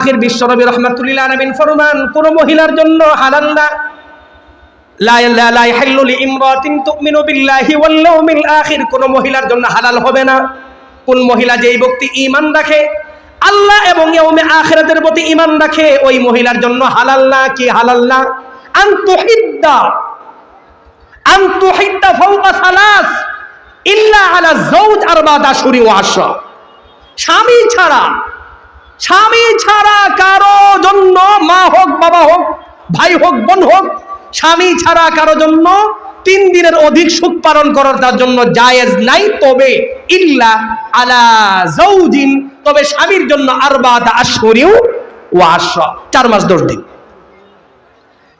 আখির বিশ্বনবী রাহমাতুল্লিল আলামিন ফরমান, কোন মহিলার জন্য হালাল না, লা ইয়াহিল্লু লিইমরাতিন তুমিনু বিল্লাহি ওয়াল ইয়াউমিল আখির, কোন মহিলার জন্য হালাল হবে না। কোন মহিলা যেই ব্যক্তি ঈমান রাখে, আল্লাহ এবং ইয়াউমে আখিরাতের প্রতি ঈমান রাখে, ওই মহিলার জন্য হালাল না। কি হালাল না? আন তুহিদ্দা ফাওকা সালাস ইল্লা আলা যাওজ আরবাআত আশহুরি ওয়া আশরা। স্বামী ছাড়া কারো জন্য, মা হোক বাবা হোক ভাই হোক বোন হোক, স্বামী ছাড়া কারো জন্য 3 দিনের অধিক সুখ পালন করার তার জন্য জায়েজ নাই। তবে ইল্লা আলা যাওজিন, তবে স্বামীর জন্য আরবাআত আশহুরি ওয়া আশরা, 4 মাস 10 দিন।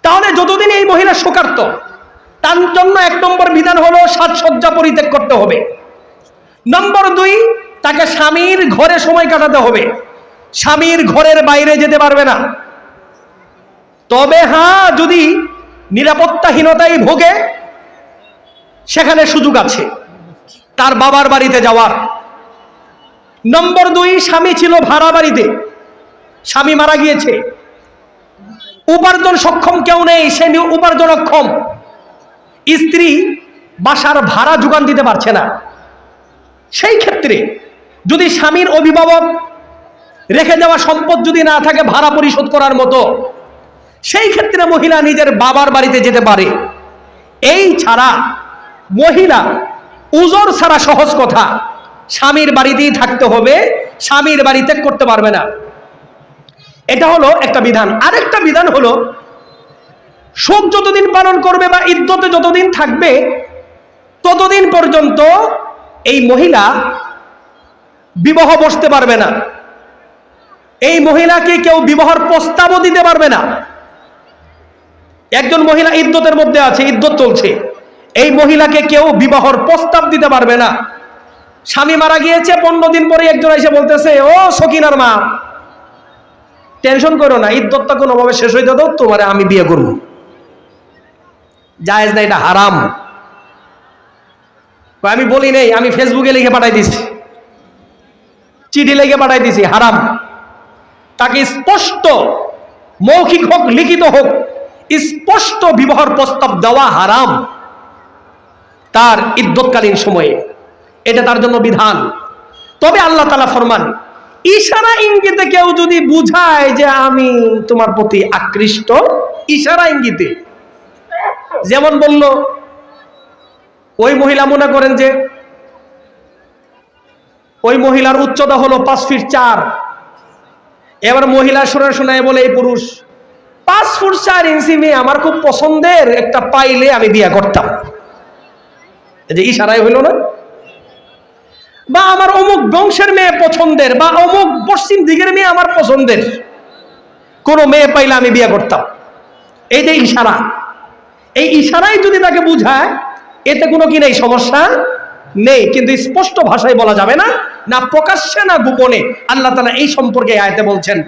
তাহলে যতদিন এই মহিলা শোকার্ত, তার জন্য 1 নম্বর বিধান হলো সাজসজ্জা পরিত্যাগ করতে হবে। নম্বর 2, তাকে স্বামীর ঘরে সময় কাটাতে হবে, স্বামীর ঘরের বাইরে যেতে পারবে না। তবে হ্যাঁ, যদি নিরাপত্তাহীনতায় ভোগে, সেখানে সুযোগ আছে তার বাবার বাড়িতে যাওয়ার। নম্বর 2, স্বামী ছিল ভাড়া বাড়িতে, স্বামী মারা গিয়েছে, উপার্জন সক্ষম কেউ নেই, সে উপার্জনক্ষম, স্ত্রী বাসার ভাড়া যোগান দিতে পারছে না। সেই ক্ষেত্রে যদি স্বামীর অভিভাবক রেখে দেওয়া সম্পদ যদি না থাকে ভাড়া পরিশোধ করার মতো, সেই ক্ষেত্রে মহিলা নিজের বাবার বাড়িতে যেতে পারে। এই ছাড়া মহিলা উজর ছাড়া, সহজ কথা, স্বামীর বাড়িতেই থাকতে হবে, স্বামীর বাড়ি ত্যাগ করতে পারবে না। এটা হলো একটা বিধান। আরেকটা বিধান হলো, শোক যতদিন পালন করবে বা ইদ্যতে যতদিন থাকবে, ততদিন পর্যন্ত এই মহিলা বিবাহ বসতে পারবে না। এই মহিলাকে কেউ বিবাহের প্রস্তাবও দিতে পারবে না। একজন মহিলা ইদ্যতের মধ্যে আছে, ইদ্যত চলছে, এই মহিলাকে কেউ বিবাহের প্রস্তাব দিতে পারবে না। স্বামী মারা গিয়েছে, 15 দিন পরে একজন এসে বলতেছে, ও সকিনার মা, টেনশন করো না, ইদ্যতটা কোনোভাবে শেষ হইতে দাও, তোমারে আমি বিয়ে করব। জায়েজ না, এটা হারাম। আমি বলি নেই, আমি ফেসবুকে লিখে পাঠাই দিছি, চিঠি লিখে পাঠাই দিছি, হারাম। তাকে স্পষ্ট, মৌখিক হোক লিখিত হোক, স্পষ্ট বিবাহের প্রস্তাব দেওয়া হারাম তার ইদ্যতকালীন সময়ে। এটা তার জন্য বিধান। তবে আল্লাহ তাআলা ফরমান, ইশারা ইঙ্গিতে কেউ যদি বুঝায় যে আমি তোমার প্রতি আকৃষ্ট, ইশারা ইঙ্গিতে, যেমন বলল ওই মহিলা, মনে করেন যে ওই মহিলার উচ্চতা হলো 5 ফিট 4, এবার মহিলা শোনায় বলে, এই পুরুষ 5 ফুট 4 ইঞ্চি মেয়ে আমার খুব পছন্দের, একটা পাইলে আমি বিয়ে করতাম। যে ইশারায় হইল না? বা আমার অমুক বংশের মেয়ে পছন্দের, বা অমুক পশ্চিম দিকের মেয়ে আমার পছন্দের, কোন মেয়ে পাইলে আমি বিয়ে করতাম। এই যে ইশারা, এই ইশারাই যদি তাকে বুঝায়, এতে কোনো কি নেই, সমস্যা নেই। কিন্তু স্পষ্ট ভাষায় বলা যাবে না, না প্রকাশ্যে না গোপনে। আল্লাহ তাআলা এই সম্পর্কে আয়াতে বলছেন,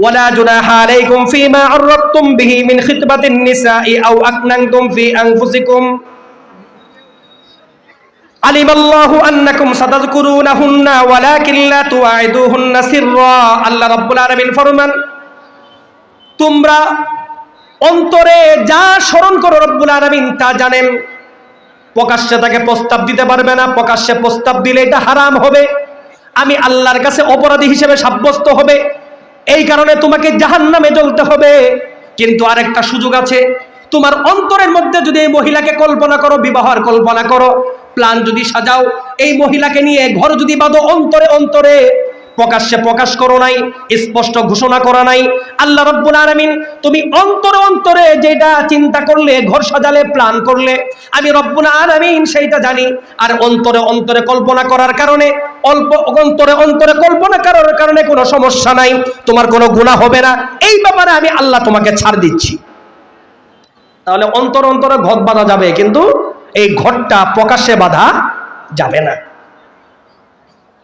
ওয়ালা জুনাহা আলাইকুম ফীমা আররাবতুম বিহি মিন খিতবাতিন নিসাই আও আকনানতুম ফি আনফুসিকুম আলিমাল্লাহু আন্নাকুম সাতাযকুরুনাহুন্না ওয়ালাকিন লা তুআইদুহুন্না সিররা। আল্লাহ রাব্বুল আলামিন ফরমান, তোমরা অন্তরে যা স্মরণ করো রব্বুল আলামিন তা জানেন। প্রকাশ্যে তাকে প্রস্তাব দিতে পারবে না, প্রকাশ্যে প্রস্তাব দিলে এটা হারাম হবে, আমি আল্লাহর কাছে অপরাধী হিসেবে সাব্যস্ত হবে। এই কারণে তোমাকে জাহান্নামে জ্বলতে হবে। কিন্তু আরেকটা সুযোগ আছে, তোমার অন্তরের মধ্যে যদি এই মহিলাকে কল্পনা করো, বিবাহের কল্পনা করো, প্ল্যান যদি সাজাও, এই মহিলাকে নিয়ে ঘর যদি বাঁধো, অন্তরে অন্তরে, প্রকাশ্যে প্রকাশ করো নাই, স্পষ্ট ঘোষণা করা নাই, আল্লাহ রাব্বুল আলামিন তুমি অন্তরে অন্তরে যেটা চিন্তা করলে, ঘর সাজালে, প্ল্যান করলে, আমি রব্বুল আলামিন সেইটা জানি। আর অন্তরে অন্তরে কল্পনা করার কারণে, অল্প অন্তরে অন্তরে কল্পনা করার কারণে কোনো সমস্যা নাই, তোমার কোনো গুনাহ হবে না। এই ব্যাপারে আমি আল্লাহ তোমাকে ছাড় দিচ্ছি। তাহলে অন্তর অন্তরে ঘর বাঁধা যাবে, কিন্তু এই ঘরটা প্রকাশ্যে বাঁধা যাবে না।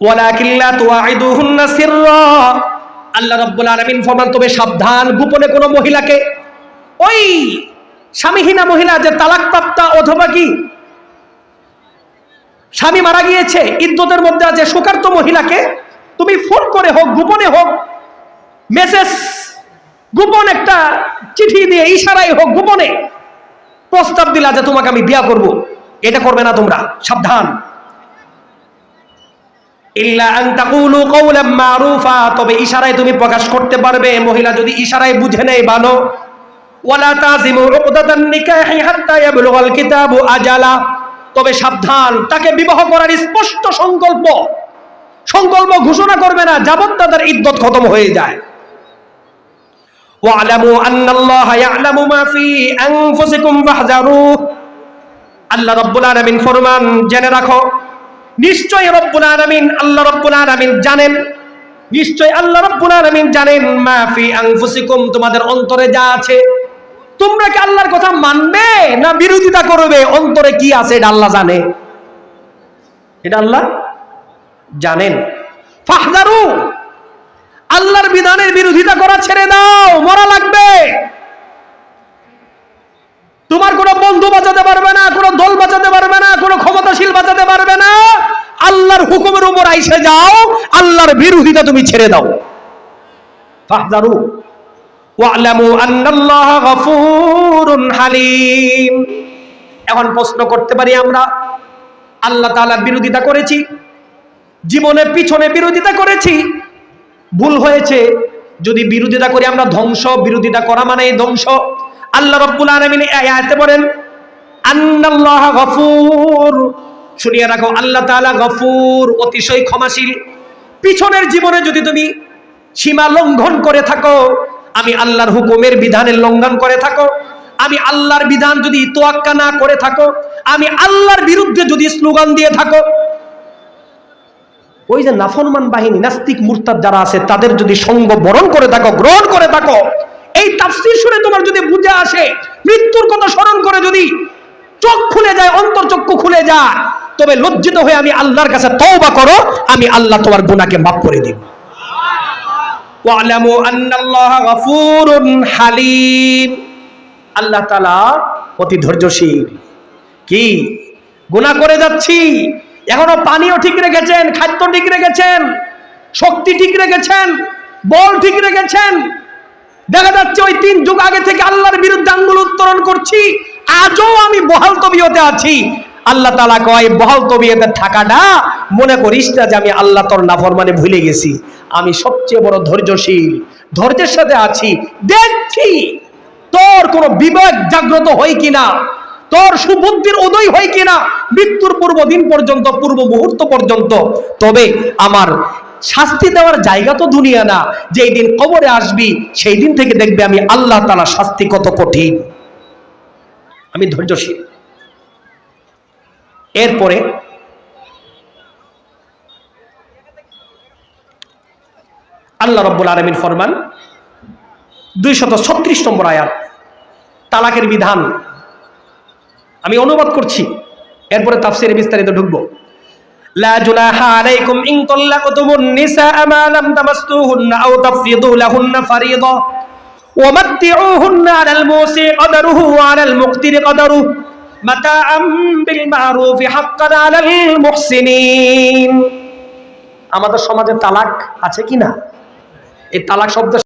ওয়ালাকিন লা তুআইদুহুন্না সিররা, আল্লাহ রাব্বুল আলামিন ফরমান, তবে সাবধান, গোপনে কোনো মহিলাকে, ওই স্বামীহীনা মহিলা যে তালাকপ্রাপ্তা, অথবা কি স্বামী মারা গিয়েছে, ইদ্যতের মধ্যে আছে, শোকার্ত মহিলাকে তুমি ফোন করে হোক, গোপনে হোক, মেসেজ, গোপন একটা চিঠি দিয়ে ইশারায় হোক গোপনে প্রস্তাব দিলা যে তোমাকে আমি বিয়া করব, এটা করবে না তোমরা, সাবধান। ইল্লা আন তাকুলু কাওলাম মারুফা, তবে ইশারায় তুমি প্রকাশ করতে পারবে। মহিলা যদি ইশারায় বুঝে নেয় ভালো। ওয়ালা তাজিমু উকদাতান নিকাহি হাত্তা ইয়াবলুগাল কিতাবু আজালা, তবে সাবধান, তাকে বিবাহ করার স্পষ্ট সংকল্প ঘোষণা করবে না যাবত তাদের ইদ্দত খতম হয়ে যায়। ওয়ালামু আন্নাল্লাহা ইয়ালামু মা ফি আনফুসিকুম ফাহযারুহ, আল্লাহ রাব্বুল আলামিন ফরমান, জেনে রাখো নিশ্চয় রব্বুল আলামিন, আল্লাহ রাব্বুল আলামিন জানেন, নিশ্চয় আল্লাহ রাব্বুল আলামিন জানেন মা ফি আনফুসিকুম, তোমাদের অন্তরে যা আছে। তোমরা কি আল্লাহর কথা মানবে না বিরোধিতা করবে? অন্তরে কি আছে এটা আল্লাহ জানে, এটা আল্লাহ জানেন। ফাহযারু, আল্লাহর বিধানের বিরোধিতা করা ছেড়ে দাও, মরা লাগবে। তোমার কোনো বন্ধু বাঁচাতে পারবে না, কোনো দল বাঁচাতে পারবে না, কোনো ক্ষমতাশীল বাঁচাতে পারবে না। আল্লাহর হুকুমের উপর আইসে যাও, আল্লাহর বিরোধিতা তুমি ছেড়ে দাও। ফাহযারু ওয়া'লামু আন্নাল্লাহা গফুরুন হালিম। এখন প্রশ্ন করতে পারি আমরা, আল্লাহ তাআলার বিরোধিতা করেছি, জীবনের পিছনে বিরোধিতা করেছি, ভুল হয়েছে। যদি বিরোধিতা করি আমরা ধ্বংস, বিরোধিতা করা মানে ধ্বংস। আল্লাহ রাব্বুল আলামিন এই আয়াতে বলেন আন্নাল্লাহা গফুর, শুনিয়ে রাখো আল্লাহ তাআলা গফুর, অতিশয় ক্ষমাশীল। পিছনের জীবনে যদি তুমি সীমা লঙ্ঘন করে থাকো, আমি আল্লাহর হুকুমের বিধানের লঙ্ঘন করে থাকো, আমি আল্লাহর বিধান যদি তোয়াক্কা না করে থাকো, আমি আল্লাহর বিরুদ্ধে যদি স্লোগান দিয়ে থাকো, ওই যে নাফরমান বাহিনী, নাস্তিক মুরতাদ যারা আছে, তাদের যদি সঙ্গ বরণ করে থাকো, গ্রহণ করে থাকো, এই তাফসীর শুনে তোমার যদি বুঝে আসে, মৃত্যুর কথা স্মরণ করে যদি চোখ খুলে যায়, অন্তর্চক্ষু খুলে যায়, তবে লজ্জিত হয়ে আমি আল্লাহর কাছে তওবা করো, আমি আল্লাহ তোমার গুনাহকে মাফ করে দিব। ওয়া'লামু আন্নাল্লাহা গফুরুন হালিম, আল্লাহ তাআলা অতি ধৈর্যশীল। কি গুনাহ করে যাচ্ছি, এখনো পানিও ঠিক রেখেছেন, খাদ্য ঠিক রেখেছেন, শক্তি ঠিক রেখেছেন, বল ঠিক রেখেছেন। দেখা যাচ্ছে ওই 3 যুগ আগে থেকে আল্লাহর বিরুদ্ধে আঙ্গুল উত্তোলন করছি, আজও আমি বহাল তবিয়তে আছি। আল্লাহ তাআলা কয়, বহাল তবিয়তে থাকাটা মনে করিস না যে আমি আল্লাহ তোর নাফরমানে ভুলে গেছি। আমি সবচেয়ে বড় ধৈর্যশীল, ধৈর্যের সাথে আছি, দেখছি তোর কোনো বিবেক জাগ্রত হয় কিনা, তোর সুবুদ্ধির উদয় হয় কিনা মৃত্যুর পূর্ব দিন পর্যন্ত, পূর্ব মুহূর্ত পর্যন্ত। তবে আমার শাস্তি দেওয়ার জায়গা তো দুনিয়া না, যেই দিন কবরে আসবি সেই দিন থেকে দেখবে আমি আল্লাহ তাআলা শাস্তি কত কঠিন। আমি ধৈর্যশীল। এরপরে আল্লাহ রাব্বুল আলামিন ফরমান 236 নম্বর আয়াত, তালাকের বিধান আমি অনুবাদ করছি, এরপরে তাফসীরে বিস্তারিত ঢুকবো। লা জুনাহা আলাইকুম ইন তাল্লাকতুমুন নিসা মা লাম তামাসসুহুন্না আও তাফরিদু লাহুন্না ফারিদা ওয়া মাত্তিউহুন্না আলাল মুসি কদরুহু ওয়া আলাল মুকতিরি কদরুহু মাতাআম বিল মারুফ হাক্কান আলাল মুহসিনিন। আমাদের সমাজে তালাক আছে কিনা? এই তালাক শব্দ